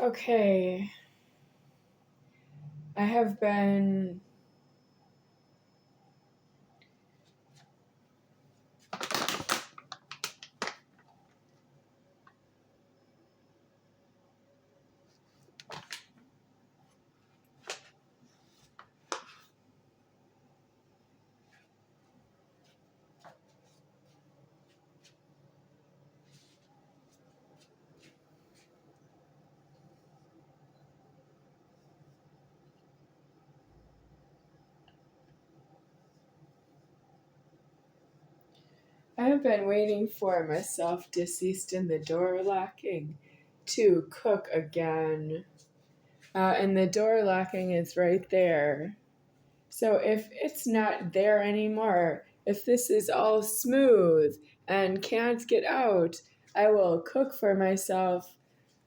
Okay, I have been waiting for myself deceased in the door locking to cook again. And the door locking is right there. So if it's not there anymore, if this is all smooth and can't get out, I will cook for myself,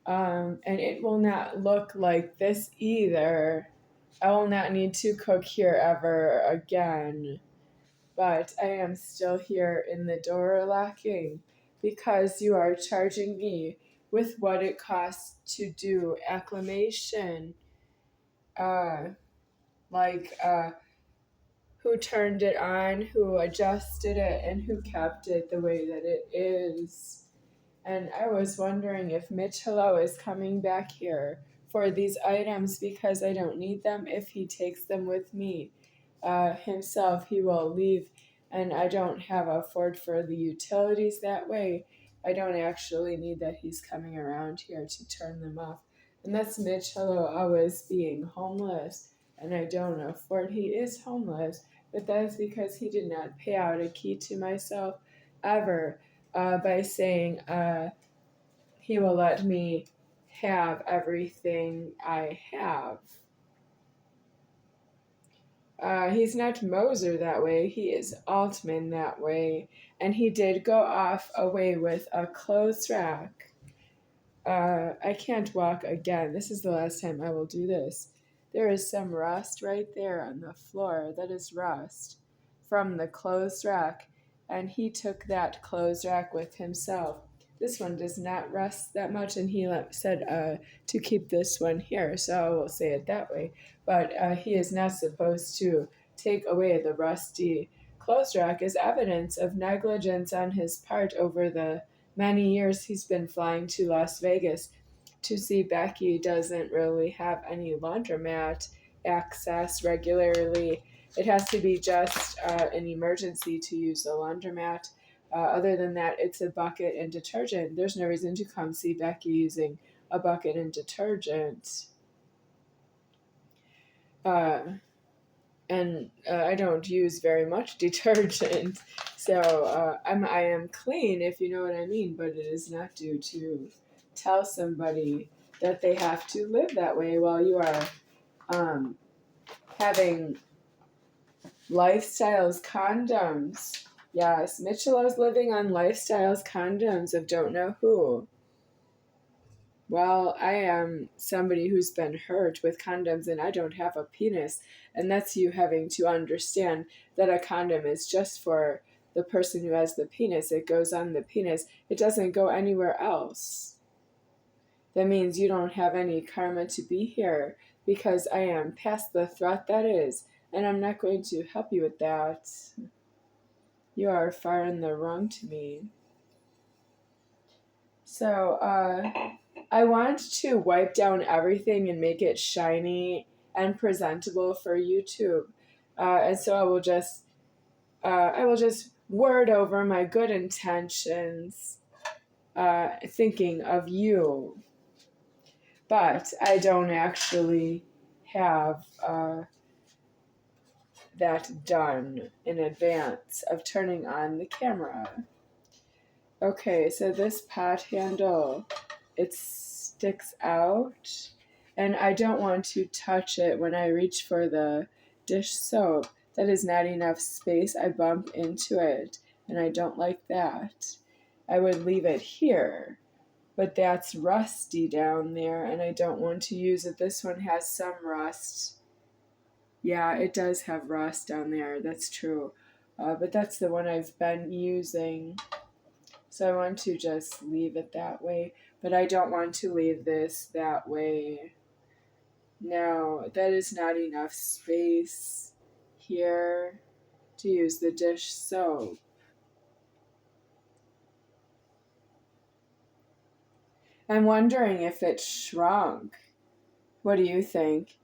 and it will not look like this either. I will not need to cook here ever again. But I am still here in the door locking because you are charging me with what it costs to do acclimation. Uh, like, who turned it on, who adjusted it, and who kept it the way that it is. And I was wondering if Mitch Hello is coming back here for these items because I don't need them. If he takes them with me himself, he will leave, and I don't have a Ford for the utilities that way. I don't actually need that he's coming around here to turn them off. And that's Mitch Hello always being homeless, and I don't afford. He is homeless, but that is because he did not pay out a key to myself ever by saying he will let me have everything I have. He's not Moser that way, he is Altman that way, and he did go off away with a clothes rack. I can't walk again. This is the last time I will do this. There is some rust right there on the floor. That is rust from the clothes rack, and he took that clothes rack with himself. This one does not rust that much, and he said to keep this one here, so I will say it that way. But he is not supposed to take away the rusty clothes rack as evidence of negligence on his part over the many years he's been flying to Las Vegas to see Becky. Doesn't really have any laundromat access regularly. It has to be just an emergency to use the laundromat. Other than that, it's a bucket and detergent. There's no reason to come see Becky using a bucket and detergent. And I don't use very much detergent, so I am clean, if you know what I mean, but it is not due to tell somebody that they have to live that way while you are having Lifestyles condoms. Yes, Michelo's living on Lifestyles condoms of don't know who. Well, I am somebody who's been hurt with condoms and I don't have a penis. And that's you having to understand that a condom is just for the person who has the penis. It goes on the penis, it doesn't go anywhere else. That means you don't have any karma to be here because I am past the threat that is. And I'm not going to help you with that. You are far in the wrong to me. So, I want to wipe down everything and make it shiny and presentable for YouTube. And so I will just word over my good intentions, thinking of you. But I don't actually have that done in advance of turning on the camera. Okay, so this pot handle, it sticks out, and I don't want to touch it when I reach for the dish soap. That is not enough space. I bump into it, and I don't like that. I would leave it here, but that's rusty down there, and I don't want to use it. This one has some rust. Yeah, it does have rust down there. That's true. But that's the one I've been using. So I want to just leave it that way, but I don't want to leave this that way. Now, that is not enough space here to use the dish soap. I'm wondering if it shrunk. What do you think?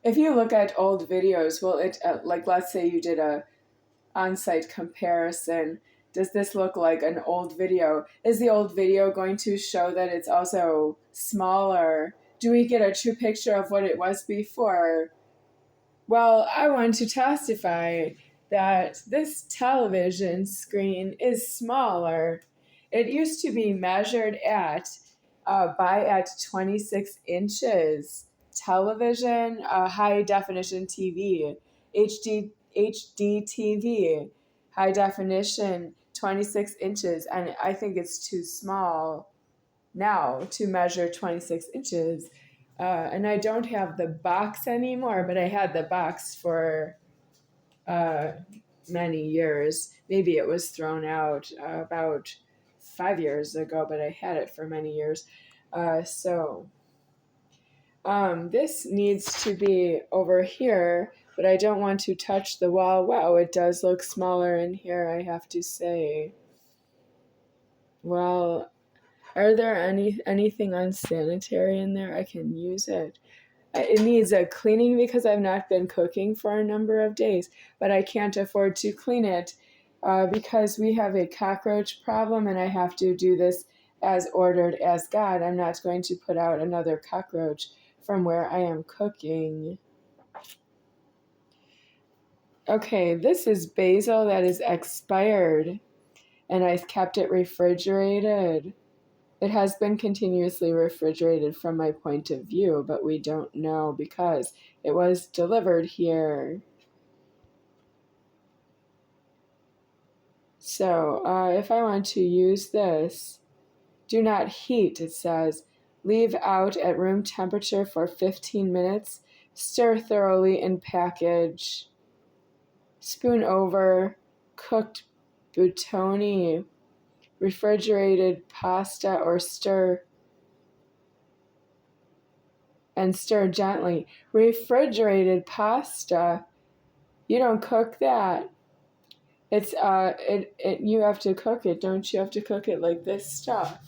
If you look at old videos, will it, like let's say you did a on-site comparison, does this look like an old video? Is the old video going to show that it's also smaller? Do we get a true picture of what it was before? Well, I want to testify that this television screen is smaller. It used to be measured at 26 inches television, high definition TV, HD TV, high definition 26 inches, and I think it's too small now to measure 26 inches. And I don't have the box anymore, but I had the box for uh, many years. Maybe it was thrown out about 5 years ago, but I had it for many years. This needs to be over here, but I don't want to touch the wall. Wow, it does look smaller in here, I have to say. Well, are there anything unsanitary in there? I can use it. It needs a cleaning because I've not been cooking for a number of days, but I can't afford to clean it because we have a cockroach problem and I have to do this as ordered as God. I'm not going to put out another cockroach from where I am cooking. Okay, this is basil that is expired and I've kept it refrigerated. It has been continuously refrigerated from my point of view, but we don't know because it was delivered here. So if I want to use this, do not heat, it says. Leave out at room temperature for 15 minutes. Stir thoroughly and package. Spoon over cooked buttoni, refrigerated pasta, or stir gently. Refrigerated pasta, you don't cook that. It's you have to cook it, don't you? Have to cook it like this stuff.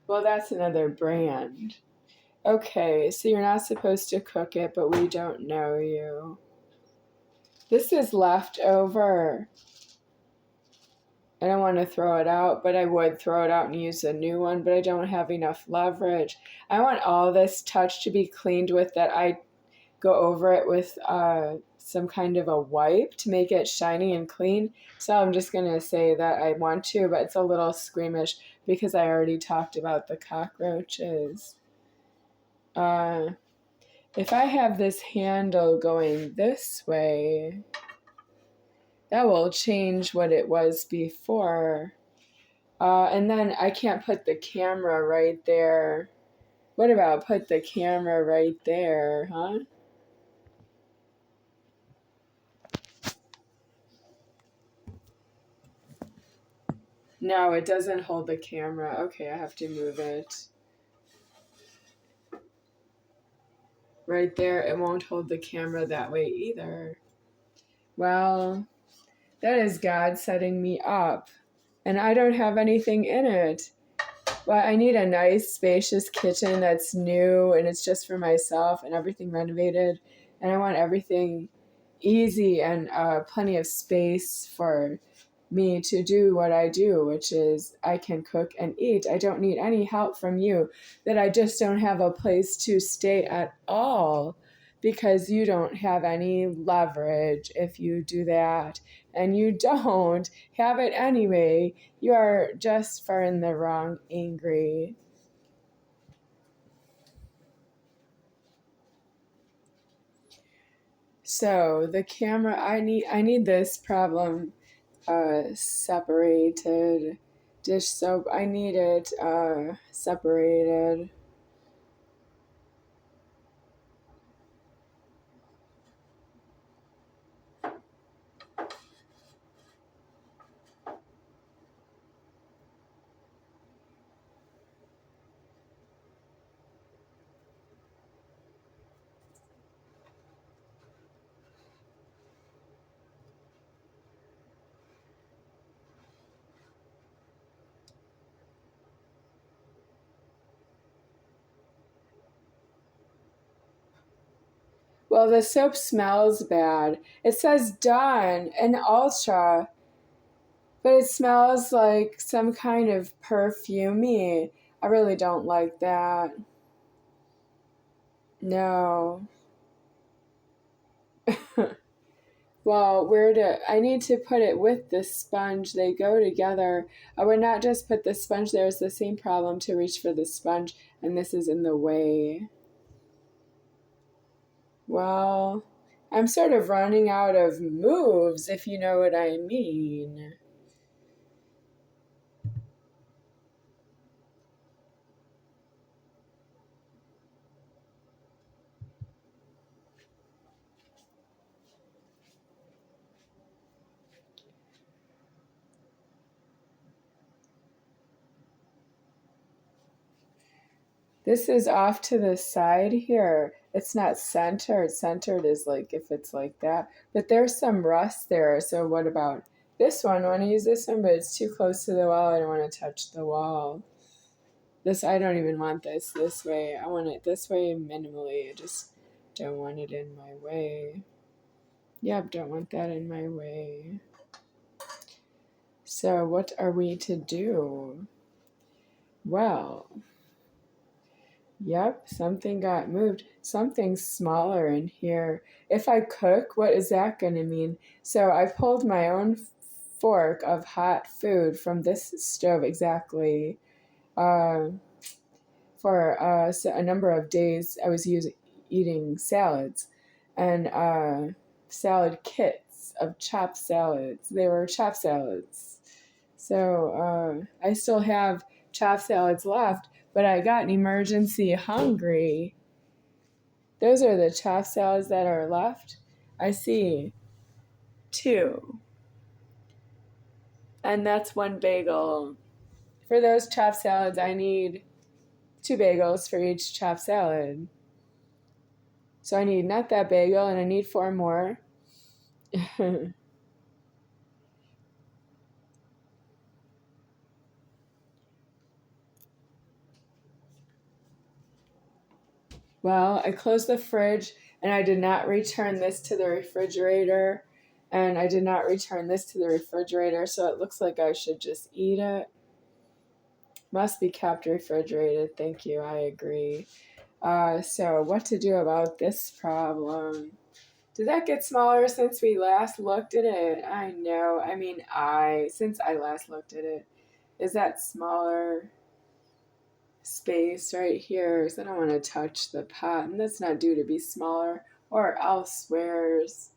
Well, that's another brand. Okay, so you're not supposed to cook it, but we don't know you. This is leftover. I don't want to throw it out, but I would throw it out and use a new one, but I don't have enough leverage. I want all this touch to be cleaned with that I go over it with some kind of a wipe to make it shiny and clean. So I'm just going to say that I want to, but it's a little squeamish because I already talked about the cockroaches. If I have this handle going this way, that will change what it was before. And then I can't put the camera right there. What about put the camera right there, huh? No, it doesn't hold the camera. Okay, I have to move it. Right there, it won't hold the camera that way either. Well, that is God setting me up. And I don't have anything in it. Well, I need a nice, spacious kitchen that's new and it's just for myself and everything renovated. And I want everything easy and plenty of space for me to do what I do, which is I can cook and eat. I don't need any help from you, that I just don't have a place to stay at all because you don't have any leverage if you do that. And you don't have it anyway. You are just far in the wrong, angry. So the camera, I need this problem separated. Dish soap, I need it separated. Well, the soap smells bad. It says Dawn and Ultra, but it smells like some kind of perfumey. I really don't like that. No. Well, I need to put it with the sponge. They go together. I would not just put the sponge there. It's the same problem to reach for the sponge, and this is in the way. Well, I'm sort of running out of moves, if you know what I mean. This is off to the side here. It's not centered. Centered is like if it's like that. But there's some rust there. So what about this one? I want to use this one, but it's too close to the wall. I don't want to touch the wall. This, I don't even want this way. I want it this way minimally. I just don't want it in my way. Yep, don't want that in my way. So what are we to do? Well, yep, something got moved. Something smaller in here. If I cook, what is that going to mean? So I pulled my own fork of hot food from this stove exactly. For a number of days, I was eating salads and salad kits of chopped salads. They were chopped salads. So I still have chopped salads left, but I got an emergency hungry. Those are the chopped salads that are left. I see 2. And that's 1 bagel. For those chopped salads, I need 2 bagels for each chopped salad. So I need not that bagel, and I need 4 more. Well, I closed the fridge, and I did not return this to the refrigerator. And I did not return this to the refrigerator, so it looks like I should just eat it. Must be kept refrigerated. Thank you, I agree. So what to do about this problem? Did that get smaller since we last looked at it? I know. I mean, since I last looked at it. Is that smaller space right here? Because I don't want to touch the pot, and that's not due to be smaller or elsewhere's.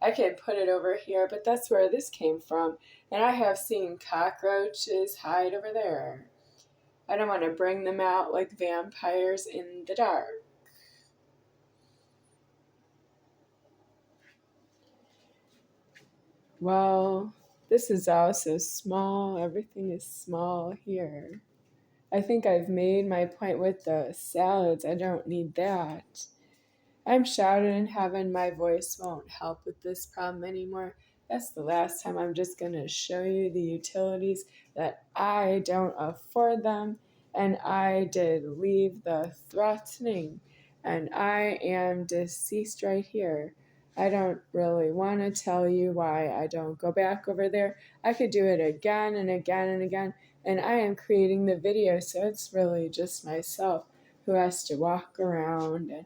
I can put it over here, but that's where this came from. And I have seen cockroaches hide over there. I don't want to bring them out like vampires in the dark. Well, this is also small. Everything is small here. I think I've made my point with the salads. I don't need that. I'm shouting in heaven. My voice won't help with this problem anymore. That's the last time. I'm just going to show you the utilities that I don't afford them. And I did leave the threatening. And I am deceased right here. I don't really want to tell you why I don't go back over there. I could do it again and again and again. And I am creating the video, so it's really just myself who has to walk around and,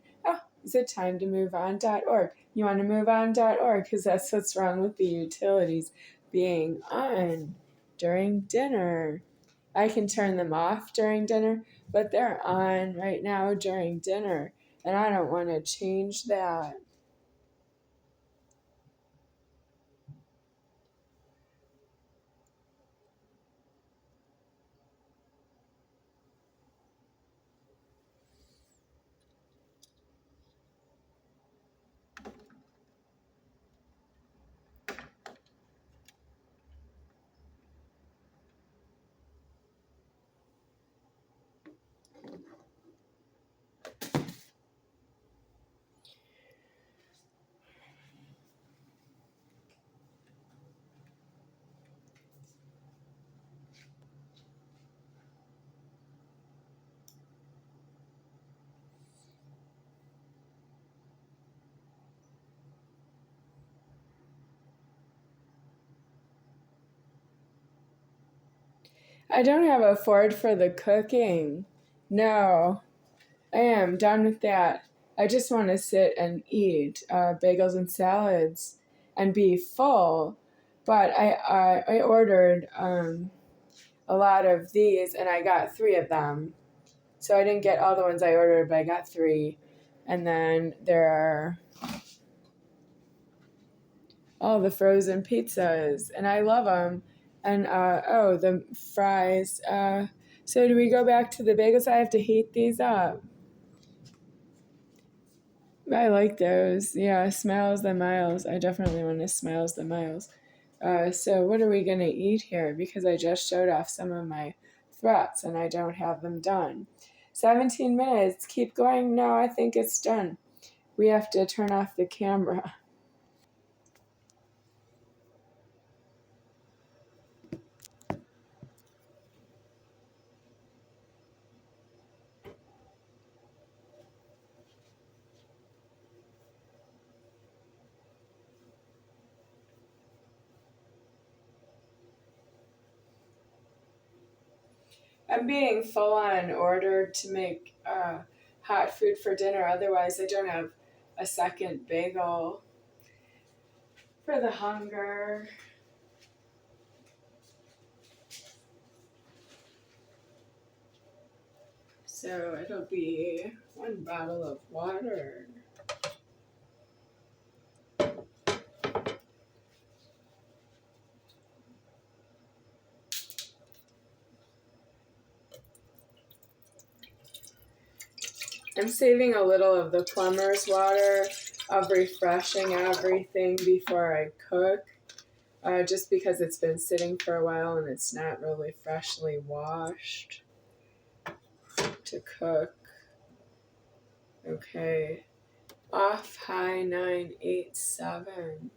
is it time to move on.org? You want to move on.org because that's what's wrong with the utilities being on during dinner. I can turn them off during dinner, but they're on right now during dinner, and I don't want to change that. I don't have a Ford for the cooking. No, I am done with that. I just want to sit and eat bagels and salads and be full. But I ordered a lot of these and I got 3 of them. So I didn't get all the ones I ordered, but I got 3. And then there are all the frozen pizzas, and I love them. And oh, the fries. So do we go back to the bagels? I have to heat these up. I like those. Yeah, Smiles the Miles. I definitely want to Smiles the Miles. So what are we going to eat here? Because I just showed off some of my threats and I don't have them done. 17 minutes. Keep going. No, I think it's done. We have to turn off the camera. I'm being full on order to make hot food for dinner. Otherwise, I don't have a second bagel for the hunger. So it'll be 1 bottle of water. I'm saving a little of the plumber's water of refreshing everything before I cook. Just because it's been sitting for a while and it's not really freshly washed to cook. Okay. Off high 987.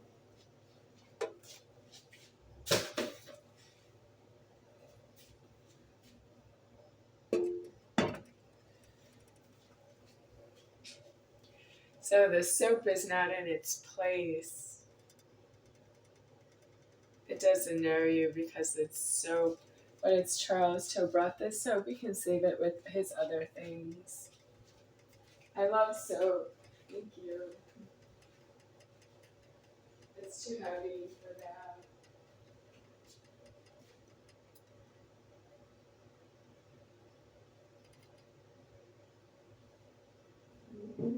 So the soap is not in its place. It doesn't know you because it's soap, but it's Charles who brought this soap. We can save it with his other things. I love soap. Thank you. It's too heavy for that. Mm-hmm.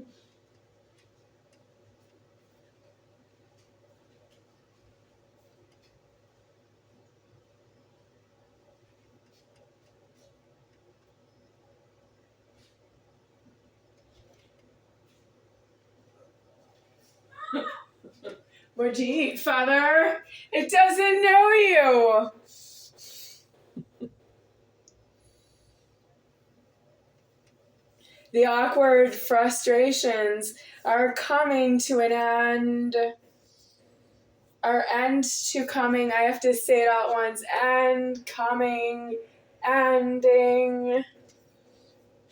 What'd you eat, Father? It doesn't know you. The awkward frustrations are coming to an end. Our end to coming. I have to say it all at once. End, coming, ending.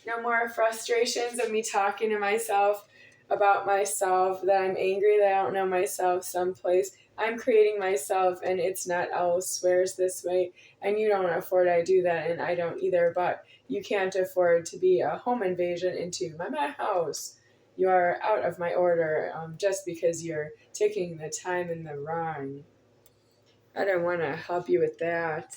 No more frustrations of me talking to myself about myself, that I'm angry that I don't know myself someplace. I'm creating myself and it's not elsewhere's this way. And you don't afford I do that and I don't either, but you can't afford to be a home invasion into my house. You are out of my order just because you're taking the time in the wrong. I don't want to help you with that.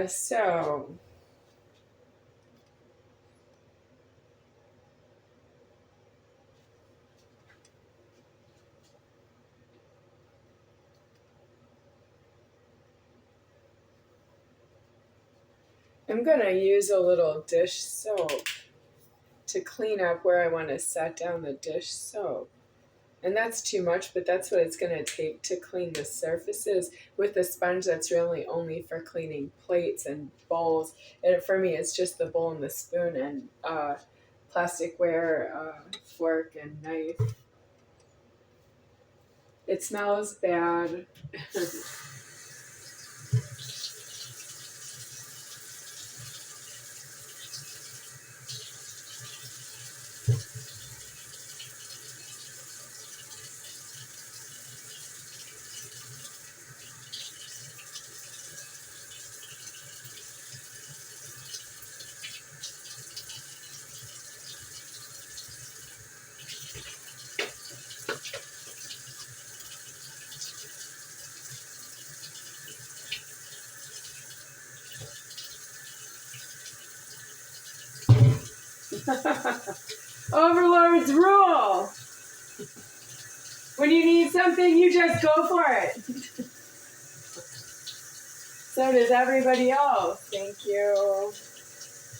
So I'm going to use a little dish soap to clean up where I want to set down the dish soap. And that's too much, but that's what it's going to take to clean the surfaces. With the sponge, that's really only for cleaning plates and bowls. And for me, it's just the bowl and the spoon and plasticware, fork and knife. It smells bad. Overlords rule. When you need something, you just go for it. So does everybody else. Thank you.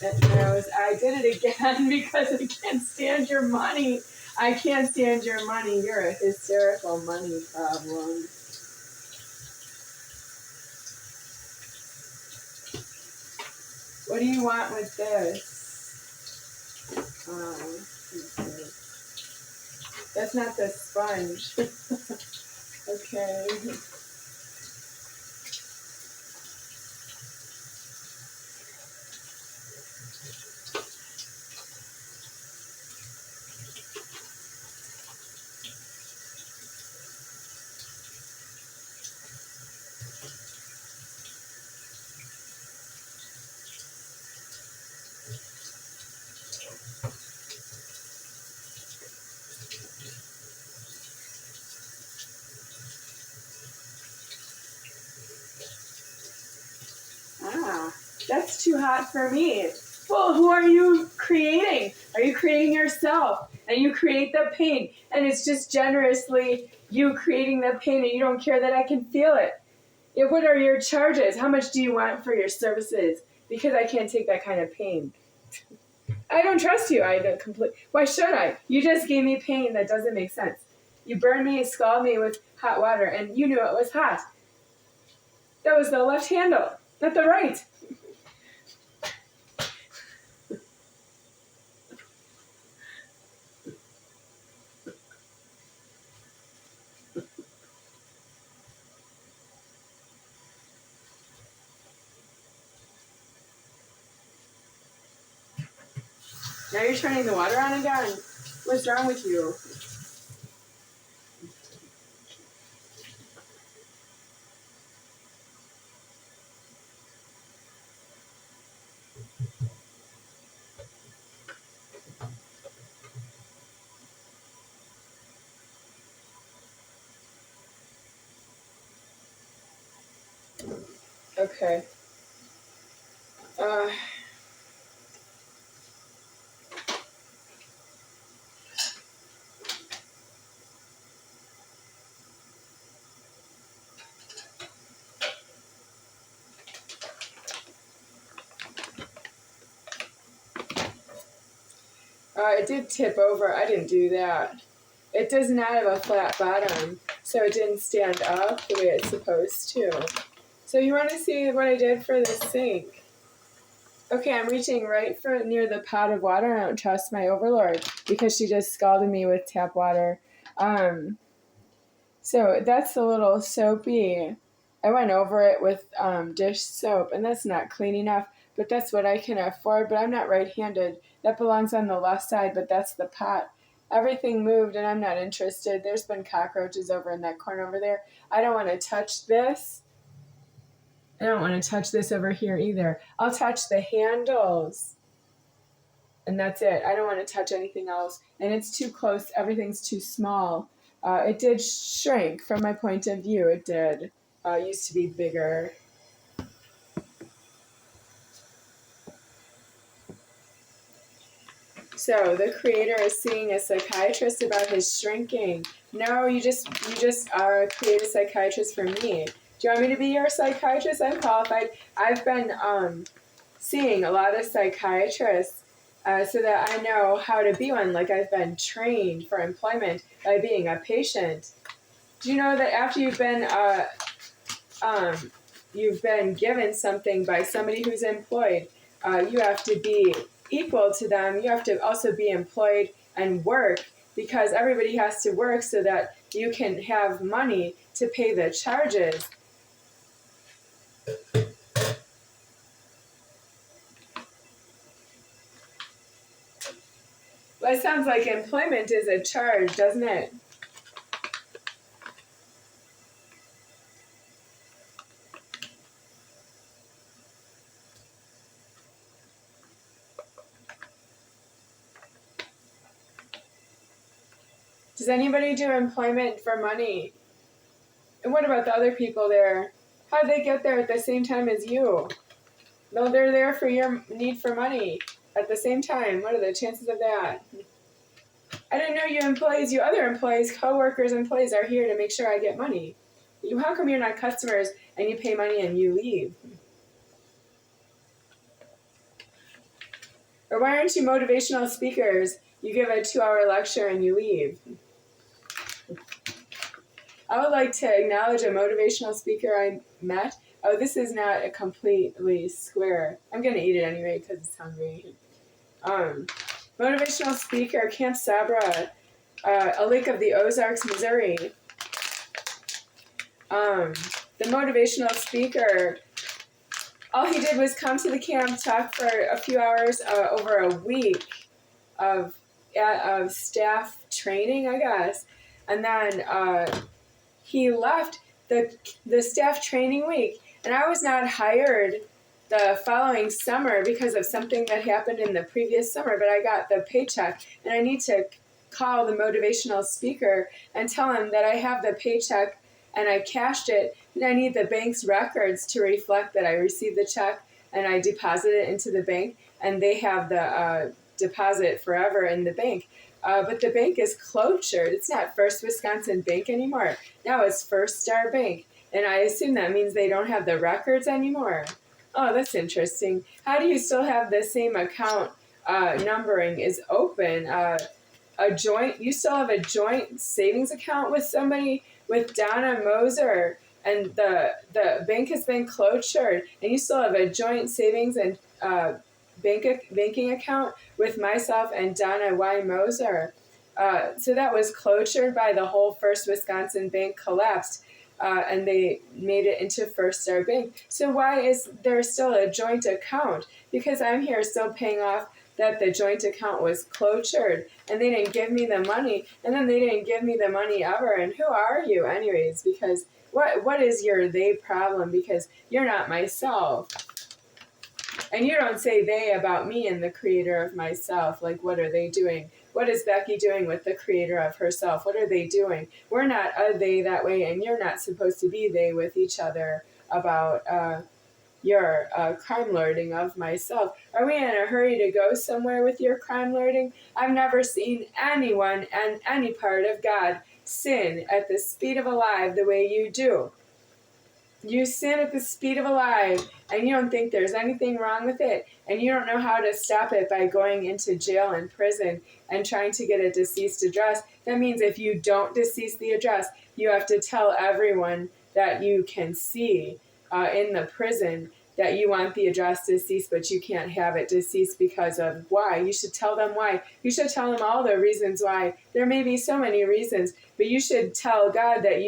That knows I did it again because I can't stand your money. I can't stand your money. You're a hysterical money problem. What do you want with this? Okay. That's not the sponge. Okay. That's too hot for me. Well, who are you creating? Are you creating yourself? And you create the pain. And it's just generously you creating the pain and you don't care that I can feel it. Yeah, what are your charges? How much do you want for your services? Because I can't take that kind of pain. I don't trust you. I don't Why should I? You just gave me pain that doesn't make sense. You burned me and scalded me with hot water and you knew it was hot. That was the left handle, not the right. Now you're turning the water on again? What's wrong with you? Okay. It did tip over. I didn't do that. It does not have a flat bottom, so it didn't stand up the way it's supposed to. So you want to see what I did for the sink? Okay, I'm reaching right for near the pot of water. I don't trust my overlord because she just scalded me with tap water. So that's a little soapy. I went over it with dish soap, and that's not clean enough, but that's what I can afford. But I'm not right-handed. That belongs on the left side, but that's the pot. Everything moved, and I'm not interested. There's been cockroaches over in that corner over there. I don't want to touch this. I don't want to touch this over here either. I'll touch the handles, and that's it. I don't want to touch anything else, and it's too close. Everything's too small. It did shrink from my point of view. It did. It used to be bigger. So the creator is seeing a psychiatrist about his shrinking. No, you just create a psychiatrist for me. Do you want me to be your psychiatrist? I'm qualified. I've been seeing a lot of psychiatrists so that I know how to be one. Like I've been trained for employment by being a patient. Do you know that after you've been given something by somebody who's employed, you have to be equal to them. You have to also be employed and work because everybody has to work so that you can have money to pay the charges. Well, it sounds like employment is a charge, doesn't it? Does anybody do employment for money? And what about the other people there? How'd they get there at the same time as you? No, they're there for your need for money. at the same time. What are the chances of that? I didn't know you other employees, co-workers, employees are here to make sure I get money. How come you're not customers and you pay money and you leave? Or why aren't you motivational speakers? You give a 2-hour lecture and you leave. I would like to acknowledge a motivational speaker I met. Oh, this is not a completely square. I'm going to eat it anyway because it's hungry. Motivational speaker, Camp Sabra, a lake of the Ozarks, Missouri. The motivational speaker, all he did was come to the camp, talk for a few hours over a week of staff training, I guess. And then he left the staff training week. And I was not hired the following summer because of something that happened in the previous summer, but I got the paycheck. And I need to call the motivational speaker and tell him that I have the paycheck and I cashed it, and I need the bank's records to reflect that I received the check and I deposited it into the bank, and they have the deposit forever in the bank. But the bank is closed. It's not First Wisconsin Bank anymore. Now it's First Star Bank, and I assume that means they don't have the records anymore. Oh, that's interesting. How do you still have the same account numbering is open? You still have a joint savings account with somebody, with Donna Moser, and the bank has been closed, and you still have a joint savings and banking account with myself and Donna Y. Moser. So that was closed by the whole First Wisconsin Bank collapsed, and they made it into First Star Bank. So why is there still a joint account? Because I'm here still paying off that the joint account was closed, and they didn't give me the money, and then they didn't give me the money ever. And who are you anyways? Because what is your they problem? Because you're not myself. And you don't say they about me and the creator of myself. Like, what are they doing? What is Becky doing with the creator of herself? What are they doing? We're not a they that way, and you're not supposed to be they with each other about your crime lording of myself. Are we in a hurry to go somewhere with your crime lording? I've never seen anyone and any part of God sin at the speed of a live the way you do. You sin at the speed of a live, and you don't think there's anything wrong with it, and you don't know how to stop it by going into jail and prison and trying to get a deceased address. That means if you don't decease the address, you have to tell everyone that you can see in the prison that you want the address deceased, but you can't have it deceased because of why. You should tell them why. You should tell them all the reasons why. There may be so many reasons, but you should tell God that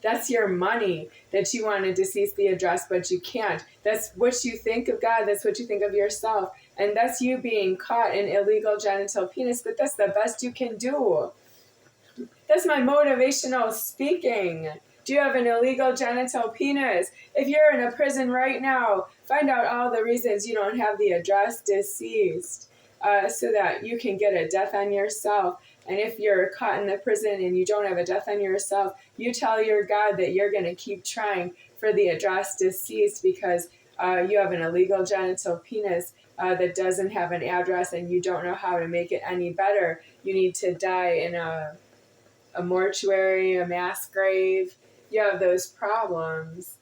that's your money, that you want to decease the address, but you can't. That's what you think of God. That's what you think of yourself. And that's you being caught in illegal genital penis, but that's the best you can do. That's my motivational speaking. Do you have an illegal genital penis? If you're in a prison right now, find out all the reasons you don't have the address deceased so that you can get a death on yourself. And if you're caught in the prison and you don't have a death on yourself, you tell your God that you're going to keep trying for the address deceased because you have an illegal genital penis that doesn't have an address and you don't know how to make it any better. You need to die in a mortuary, a mass grave. You have those problems.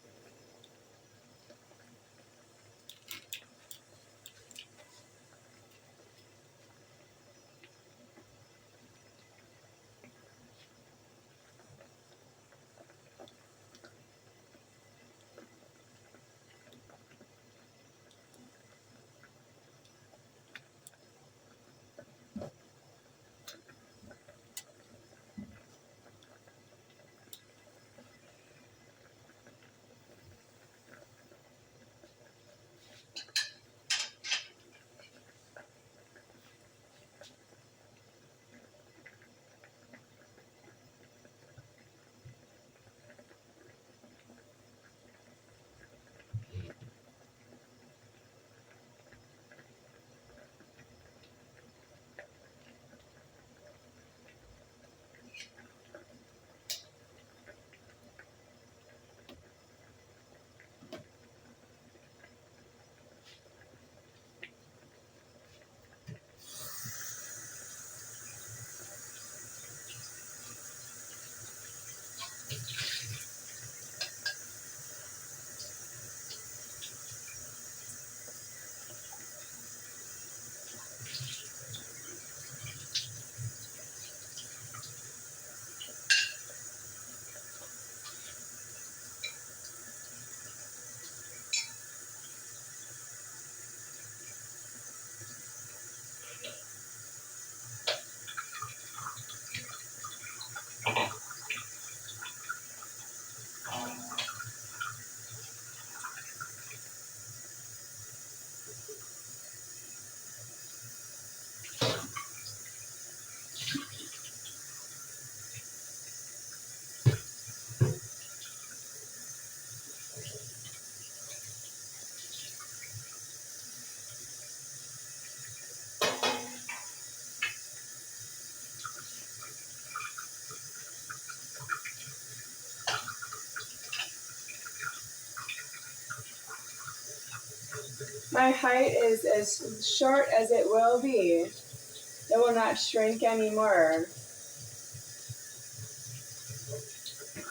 My height is as short as it will be. It will not shrink anymore.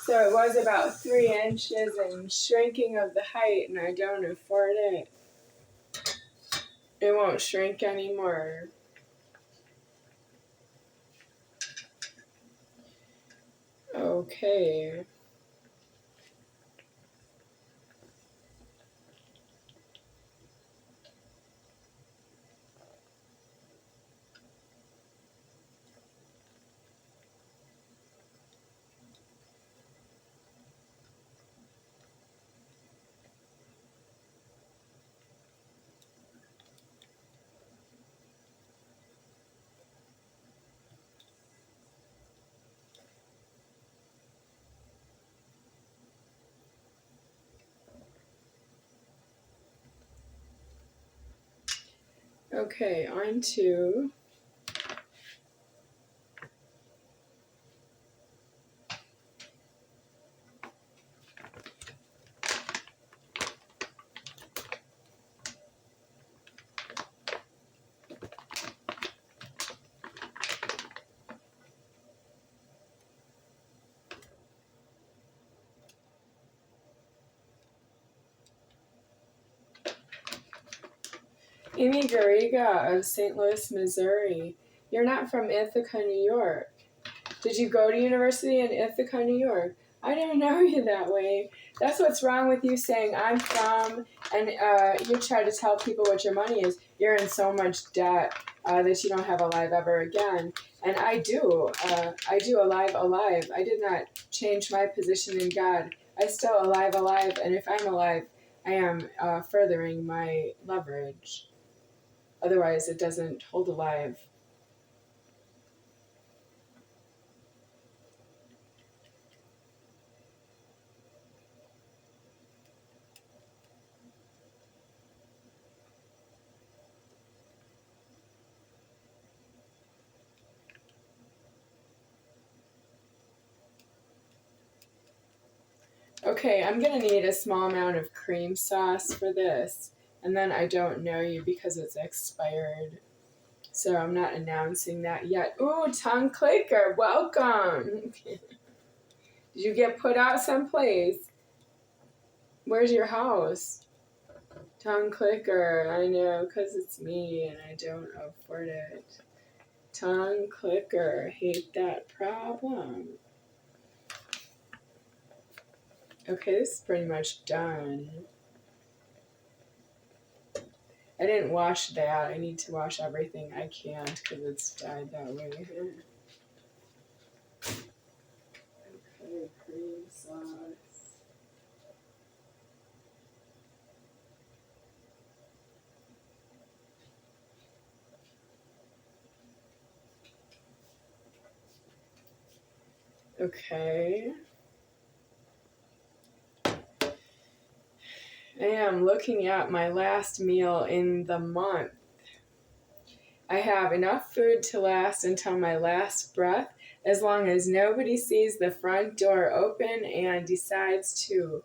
So it was about 3 inches and shrinking of the height, and I don't afford it. It won't shrink anymore. Okay. Okay, on to Amy Garriga of St. Louis, Missouri. You're not from Ithaca, New York. Did you go to university in Ithaca, New York? I didn't know you that way. That's what's wrong with you saying I'm from, and you try to tell people what your money is. You're in so much debt that you don't have a life ever again. And I do alive. I did not change my position in God. I still alive. And if I'm alive, I am furthering my leverage. Otherwise, it doesn't hold alive. Okay, I'm gonna need a small amount of cream sauce for this, and then I don't know you because it's expired. So I'm not announcing that yet. Ooh, tongue clicker, welcome. Did you get put out someplace? Where's your house? Tongue clicker, I know, because it's me and I don't afford it. Tongue clicker, hate that problem. Okay, this is pretty much done. I didn't wash that. I need to wash everything. I can't because it's dyed that way. Okay, cream sauce. Okay. I am looking at my last meal in the month. I have enough food to last until my last breath, as long as nobody sees the front door open and decides to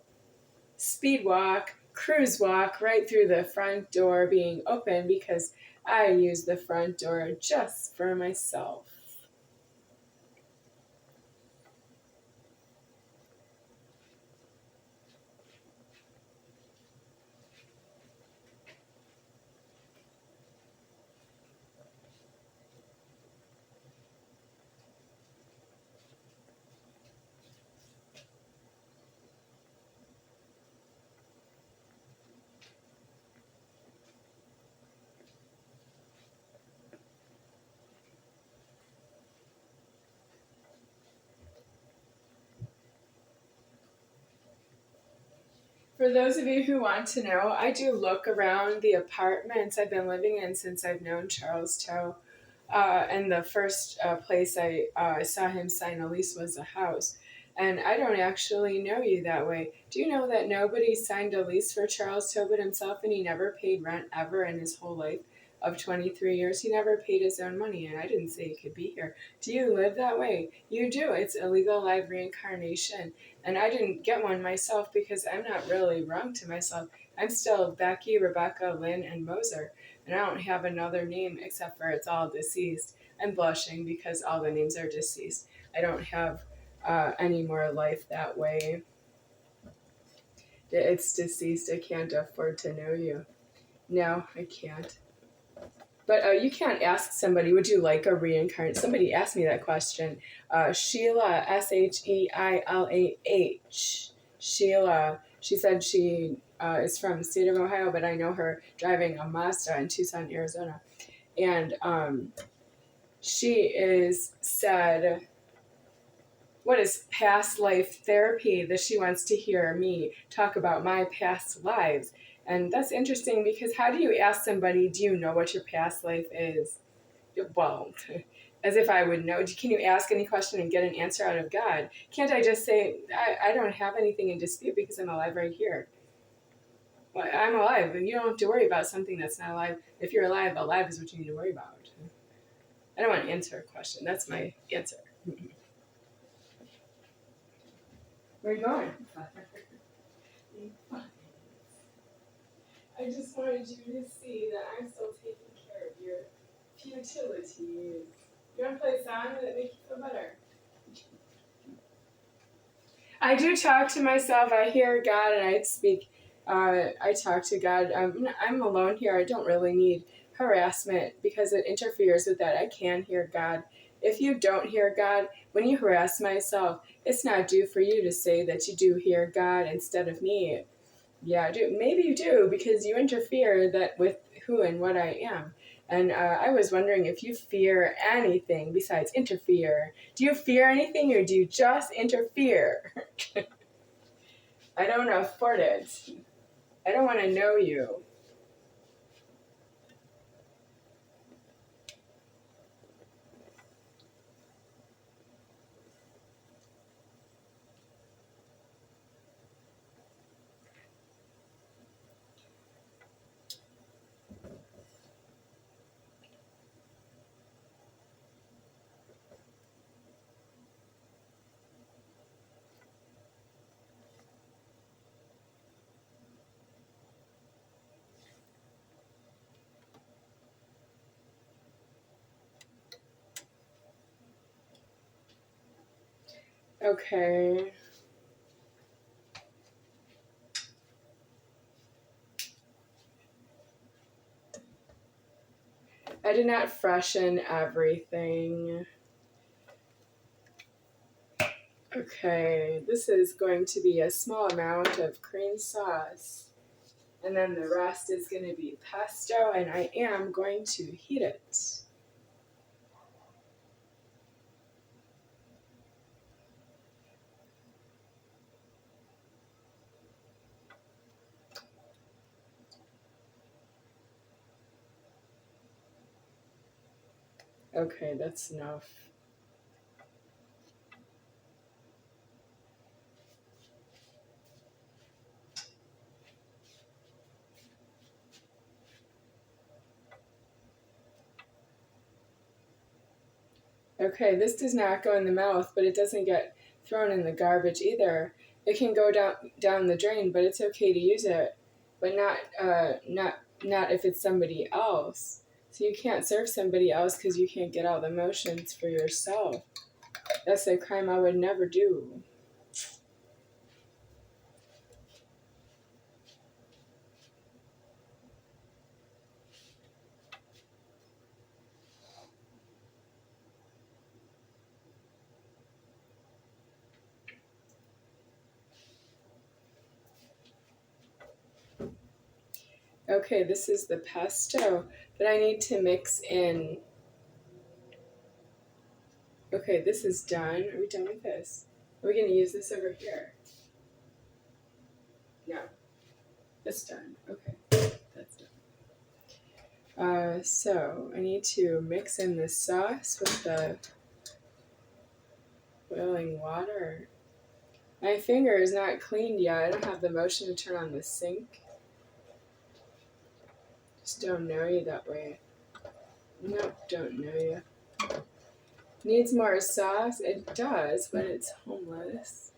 speed walk, cruise walk right through the front door being open because I use the front door just for myself. For those of you who want to know, I do look around the apartments I've been living in since I've known Charles Toe. And the first place I saw him sign a lease was a house. And I don't actually know you that way. Do you know that nobody signed a lease for Charles Toe but himself, and he never paid rent ever in his whole life? of 23 years. He never paid his own money, and I didn't say he could be here. Do you live that way? You do. It's illegal live reincarnation. And I didn't get one myself because I'm not really wrong to myself. I'm still Becky, Rebecca, Lynn, and Moser. And I don't have another name except for it's all deceased. I'm blushing because all the names are deceased. I don't have any more life that way. It's deceased. I can't afford to know you. No, I can't. But you can't ask somebody, would you like a reincarnate? Somebody asked me that question. Sheila, Sheilah. Sheila. She said she is from the state of Ohio, but I know her driving a Mazda in Tucson, Arizona. And she is said, what is past life therapy, that she wants to hear me talk about my past lives. And that's interesting because how do you ask somebody, do you know what your past life is? Well, as if I would know. Can you ask any question and get an answer out of God? Can't I just say, I don't have anything in dispute because I'm alive right here? Well, I'm alive, and you don't have to worry about something that's not alive. If you're alive is what you need to worry about. I don't want to answer a question. That's my answer. Where are you going? I just wanted you to see that I'm still taking care of your futilities. You want to play a song that makes you feel better? I do talk to myself. I hear God and I speak. I talk to God. I'm alone here. I don't really need harassment because it interferes with that. I can hear God. If you don't hear God, when you harass myself, it's not due for you to say that you do hear God instead of me. Yeah, maybe you do because you interfere that with who and what I am. And I was wondering if you fear anything besides interfere. Do you fear anything or do you just interfere? I don't afford it. I don't want to know you. Okay. I did not freshen everything. Okay, this is going to be a small amount of cream sauce. And then the rest is going to be pesto, and I am going to heat it. Okay, that's enough. Okay, this does not go in the mouth, but it doesn't get thrown in the garbage either. It can go down the drain, but it's okay to use it, but not if it's somebody else. So you can't serve somebody else because you can't get all the motions for yourself. That's a crime I would never do. Okay, this is the pesto that I need to mix in. Okay, this is done. Are we done with this? Are we going to use this over here? No. That's done. Okay, that's done. So I need to mix in the sauce with the boiling water. My finger is not cleaned yet. I don't have the motion to turn on the sink. Just don't know you that way. Nope, don't know you. Needs more sauce? It does, but it's homeless.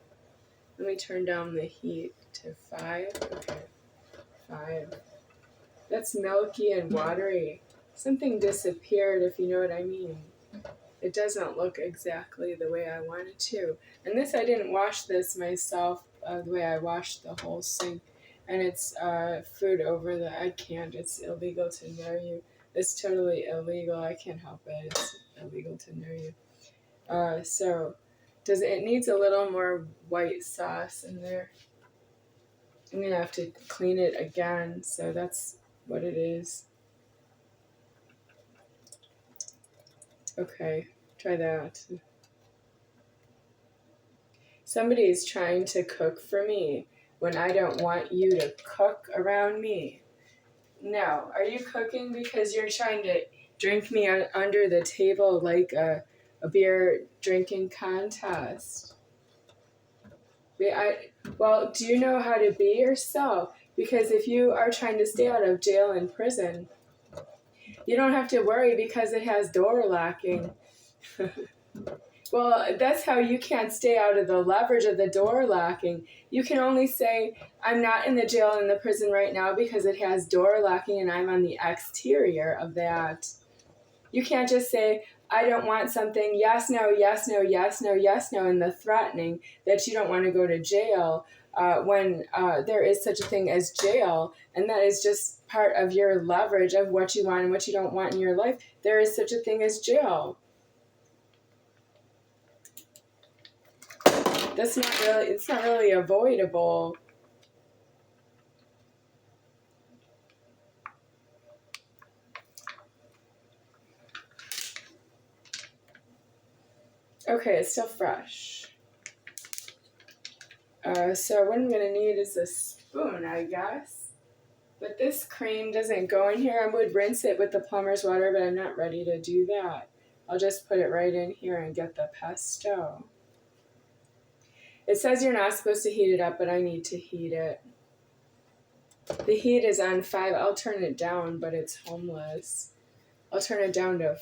Let me turn down the heat to 5. Okay, 5. That's milky and watery. Something disappeared, if you know what I mean. It doesn't look exactly the way I want it to. And this, I didn't wash this myself the way I washed the whole sink. And it's food over the, I can't, it's illegal to know you. It's totally illegal. I can't help it. It's illegal to know you. So it needs a little more white sauce in there. I'm gonna have to clean it again, so that's what it is. Okay, try that. Somebody's trying to cook for me when I don't want you to cook around me. No, are you cooking because you're trying to drink me under the table like a beer drinking contest? Well, do you know how to be yourself? Because if you are trying to stay out of jail and prison, you don't have to worry because it has door locking. Well, that's how you can't stay out of the leverage of the door locking. You can only say, I'm not in the jail and the prison right now because it has door locking and I'm on the exterior of that. You can't just say, I don't want something, yes, no, yes, no, yes, no, yes, no, and the threatening that you don't want to go to jail when there is such a thing as jail, and that is just part of your leverage of what you want and what you don't want in your life. There is such a thing as jail. It's not really avoidable. Okay, it's still fresh. So what I'm gonna need is a spoon, I guess. But this cream doesn't go in here. I would rinse it with the plumber's water, but I'm not ready to do that. I'll just put it right in here and get the pesto. It says you're not supposed to heat it up, but I need to heat it. The heat is on 5. I'll turn it down, but it's homeless. I'll turn it down to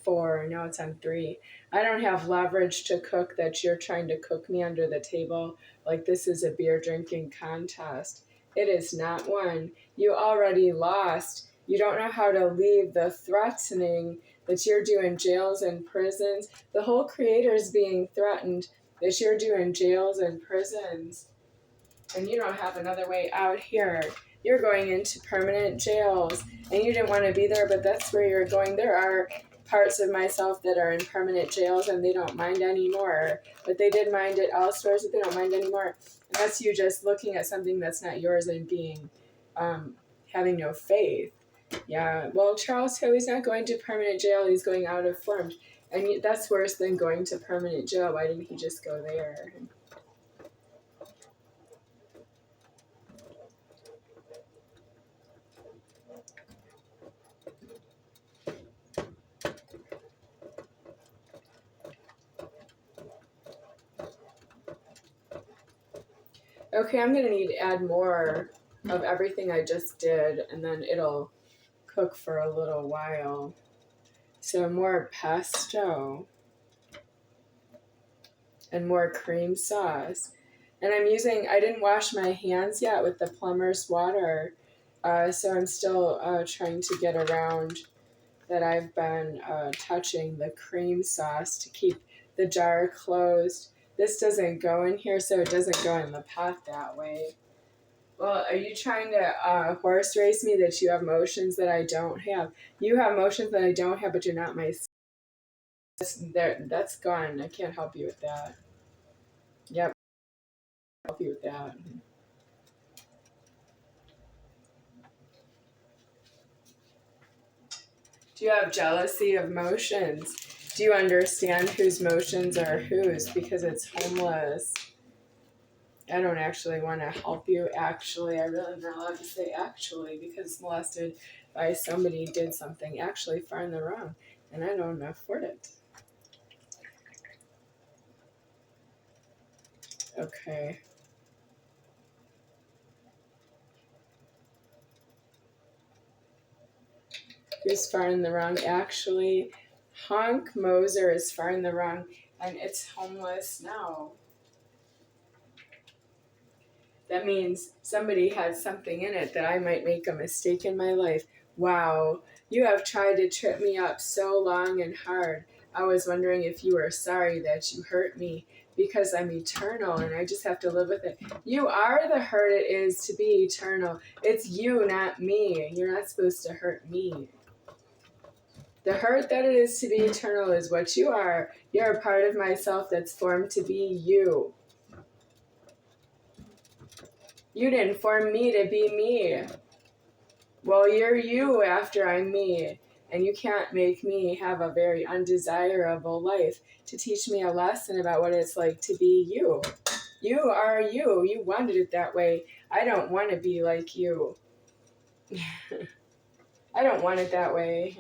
4. Now it's on 3. I don't have leverage to cook that you're trying to cook me under the table like this is a beer drinking contest. It is not one. You already lost. You don't know how to leave the threatening that you're doing jails and prisons. The whole creator is being threatened that you're doing jails and prisons. And you don't have another way out here. You're going into permanent jails. And you didn't want to be there, but that's where you're going. There are parts of myself that are in permanent jails and they don't mind anymore. But they did mind it elsewhere, so they don't mind anymore. And that's you just looking at something that's not yours and being, having no faith. Yeah, well, Charles Hill, he's not going to permanent jail. He's going out of form. And that's worse than going to permanent jail. Why didn't he just go there? Okay, I'm gonna need to add more of everything I just did, and then it'll cook for a little while. So more pesto and more cream sauce. And I didn't wash my hands yet with the plumber's water, so I'm still trying to get around that I've been touching the cream sauce to keep the jar closed. This doesn't go in here, so it doesn't go in the pot that way. Well, are you trying to horse race me that you have motions that I don't have? You have motions that I don't have, but you're not my. That's gone. I can't help you with that. Yep, help you with that. Do you have jealousy of motions? Do you understand whose motions are whose? Because it's homeless. I don't actually want to help you. Actually, I really am not allowed to say actually because molested by somebody did something actually far in the wrong, and I don't afford it. Okay. who's far in the wrong. Actually, Honk Moser is far in the wrong, and it's homeless now. That means somebody has something in it that I might make a mistake in my life. Wow, you have tried to trip me up so long and hard. I was wondering if you were sorry that you hurt me, because I'm eternal and I just have to live with it. You are the hurt it is to be eternal. It's you, not me. You're not supposed to hurt me. The hurt that it is to be eternal is what you are. You're a part of myself that's formed to be you. You didn't form me to be me. Well, you're you after I'm me, and you can't make me have a very undesirable life to teach me a lesson about what it's like to be you. You are you. You wanted it that way. I don't want to be like you. I don't want it that way.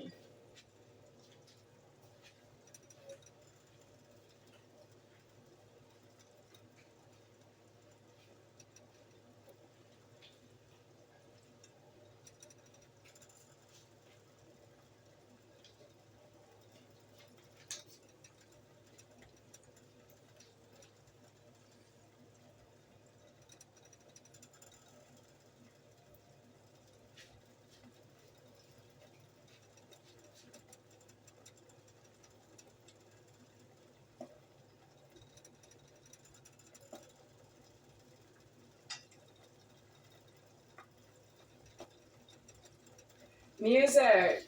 Music.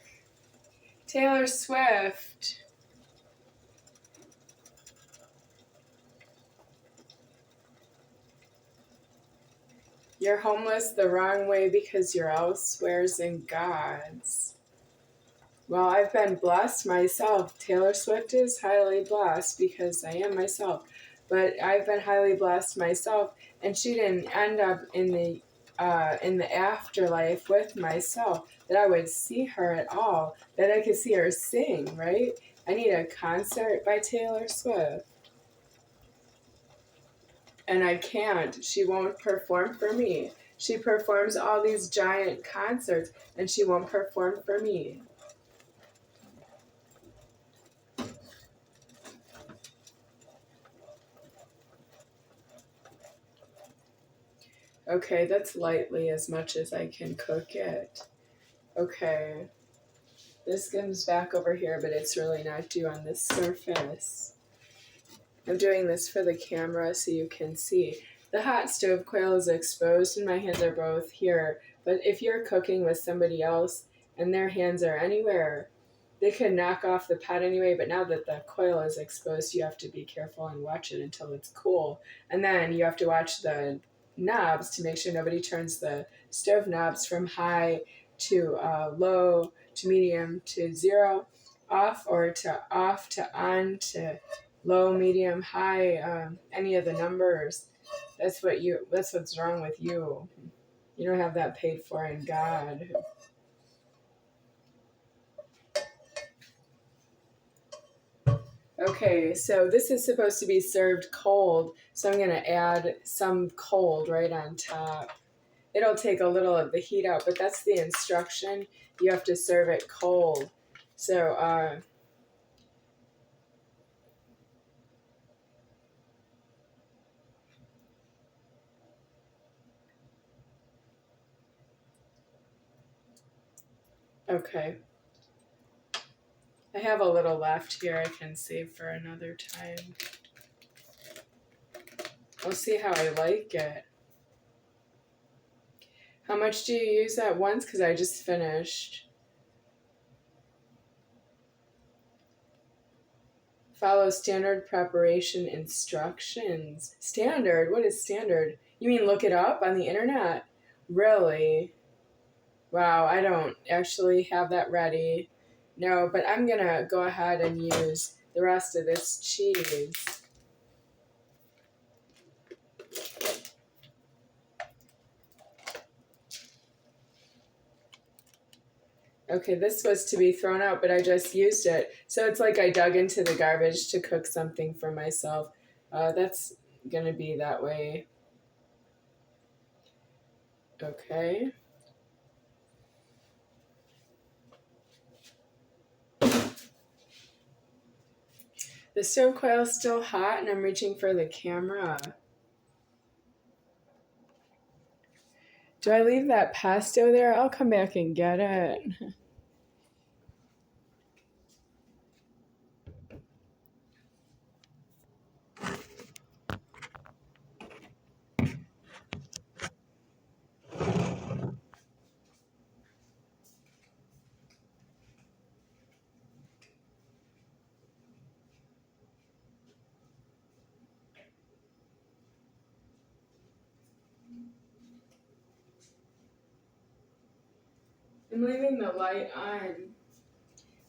Taylor Swift. You're homeless the wrong way because you're elsewheres in God's. Well, I've been blessed myself. Taylor Swift is highly blessed because I am myself. But I've been highly blessed myself, and she didn't end up in the afterlife with myself, that I would see her at all, that I could see her sing, right? I need a concert by Taylor Swift. And I can't. She won't perform for me. She performs all these giant concerts, and she won't perform for me. Okay, that's lightly as much as I can cook it. Okay. This comes back over here, but it's really not due on this surface. I'm doing this for the camera so you can see. The hot stove coil is exposed and my hands are both here. But if you're cooking with somebody else and their hands are anywhere, they could knock off the pot anyway, but now that the coil is exposed, you have to be careful and watch it until it's cool. And then you have to watch the knobs to make sure nobody turns the stove knobs from high to low to medium to zero, off or to off to on to low, medium, high, any of the numbers. That's what's wrong with you. You don't have that paid for in God. Okay, so this is supposed to be served cold, so I'm going to add some cold right on top. It'll take a little of the heat out, but that's the instruction. You have to serve it cold. So, okay. I have a little left here I can save for another time. We'll see how I like it. How much do you use at once? Because I just finished. Follow standard preparation instructions. Standard? What is standard? You mean look it up on the internet? Really? Wow, I don't actually have that ready. No, but I'm going to go ahead and use the rest of this cheese. Okay, this was to be thrown out, but I just used it. So it's like I dug into the garbage to cook something for myself. That's going to be that way. Okay. The stove coil is still hot and I'm reaching for the camera. Do I leave that pesto there? I'll come back and get it. I'm leaving the light on.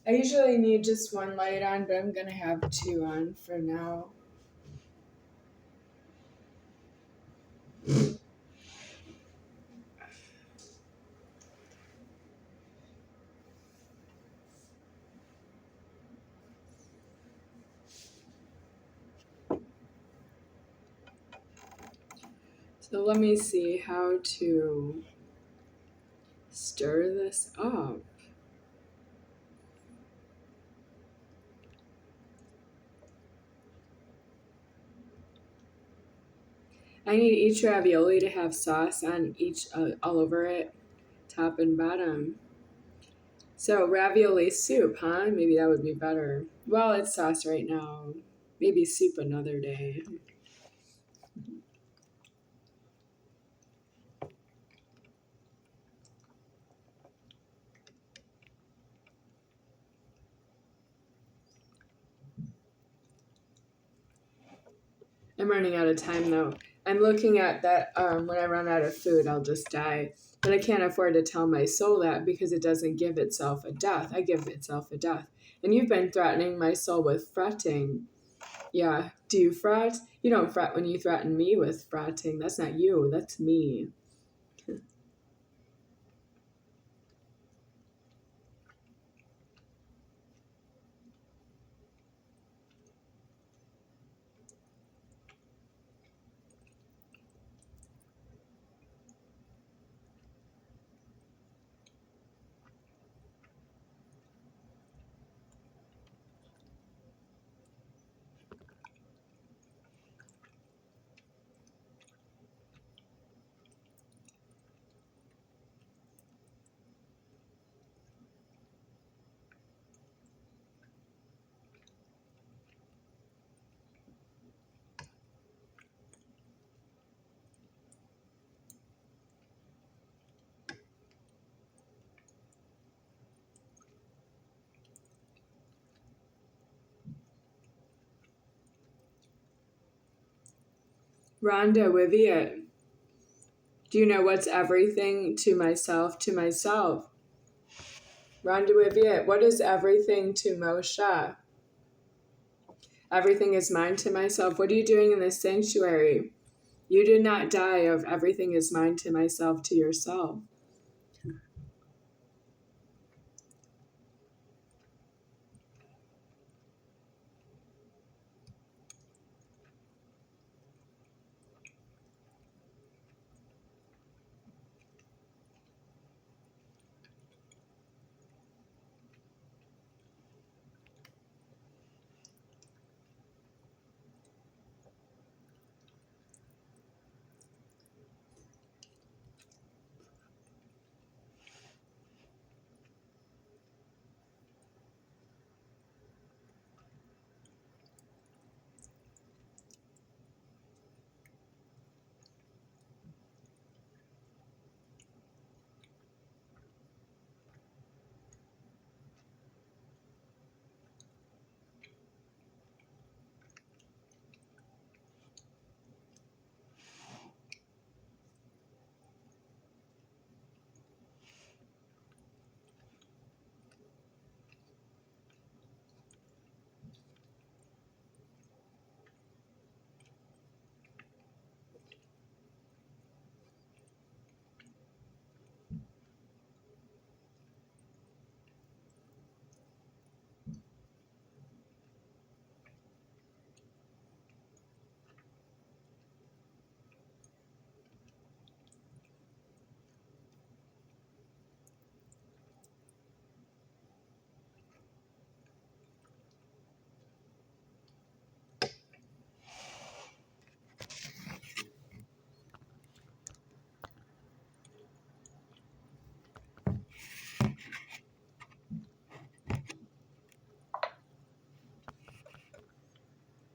I usually need just one light on, but I'm gonna have two on for now. So let me see how to stir this up. I need each ravioli to have sauce on each, all over it, top and bottom. So ravioli soup, huh? Maybe that would be better. Well, it's sauce right now. Maybe soup another day. I'm running out of time though. I'm looking at that when I run out of food, I'll just die. But I can't afford to tell my soul that because it doesn't give itself a death. I give itself a death. And you've been threatening my soul with fretting. Yeah. Do you fret? You don't fret when you threaten me with fretting. That's not you. That's me. Rhonda Wiviet. Do you know what's everything to myself to myself? Rhonda Wiviet, what is everything to Moshe? Everything is mine to myself. What are you doing in this sanctuary? You did not die of everything is mine to myself to yourself.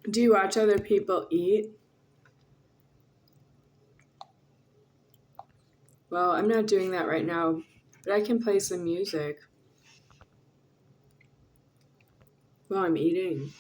Do you watch other people eat? Well, I'm not doing that right now, but I can play some music while I'm eating.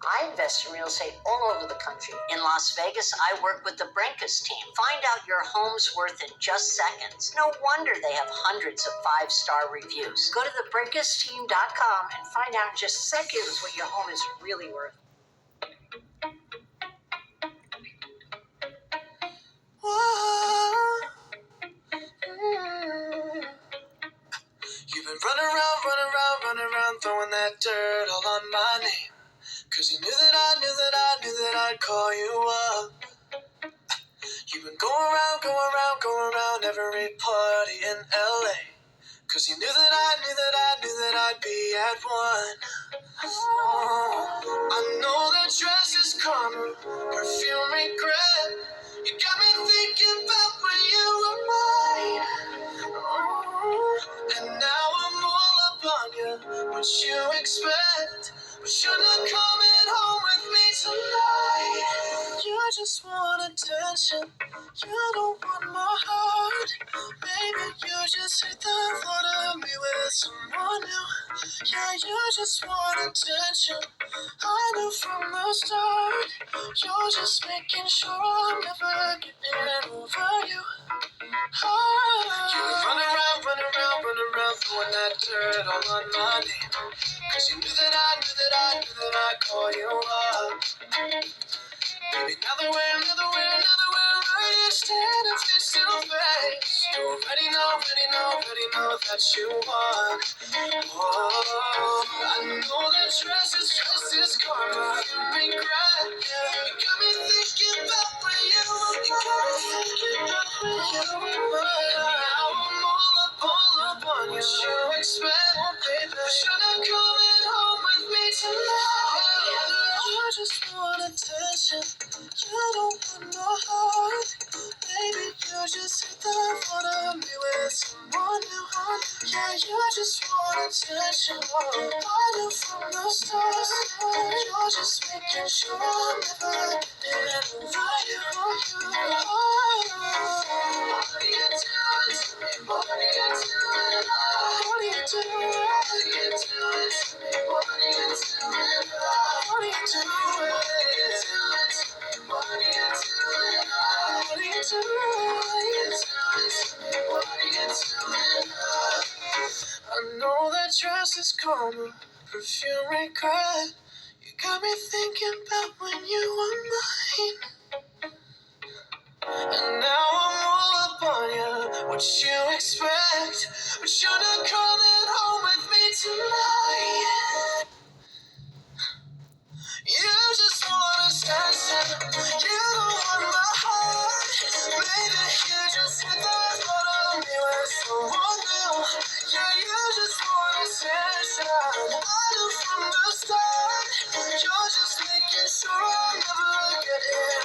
I invest in real estate all over the country. In Las Vegas, I work with the Brinkus team. Find out your home's worth in just seconds. No wonder they have hundreds of 5-star reviews. Go to thebrinkusteam.com and find out in just seconds what your home is really worth. You've been running around, throwing that dirt all on my name. 'Cause you knew that I'd call you up. You've been going around every party in LA. 'Cause you knew that I'd be at one. Oh, I know that dress is karma, perfume regret. You got me thinking about when you were mine. Oh, and now I'm all up on you, what you expect. But you're not coming home with me tonight. You just want attention, you don't want my heart. Baby, you just hate the thought of me with someone new. Yeah, you just want attention, I knew from the start. You're just making sure I'm never getting over you. You run around, throwing that dirt all on my name. 'Cause you knew that I'd call you up. Baby, another way, right here, standing face to face. You already know that you want. Oh, I know that dress is karma, you regret. Yeah, you got me thinking about when you now I'm all up on you. What you expect, baby? You're not coming home with me tonight. I just want attention, you don't want my heart. Baby, you just hit the thought of me with someone new. Yeah, you just want attention, I knew from the start. You're just making sure I'm never getting over you. What are you doing to me? What are you doing? What are you doing? What are you doing to me? What are you doing? What are you doing? What are you doing? What are you doing? I know that dress is karma, perfume regret. You got me thinking about when you were mine. And now I'm all up on you, what you expect. But you're not coming home with me tonight. You just want attention, you don't want my heart. Baby, you just hit the thought of me with someone new. Yeah, you just want attention, I knew from the start. You're just making sure I'm never getting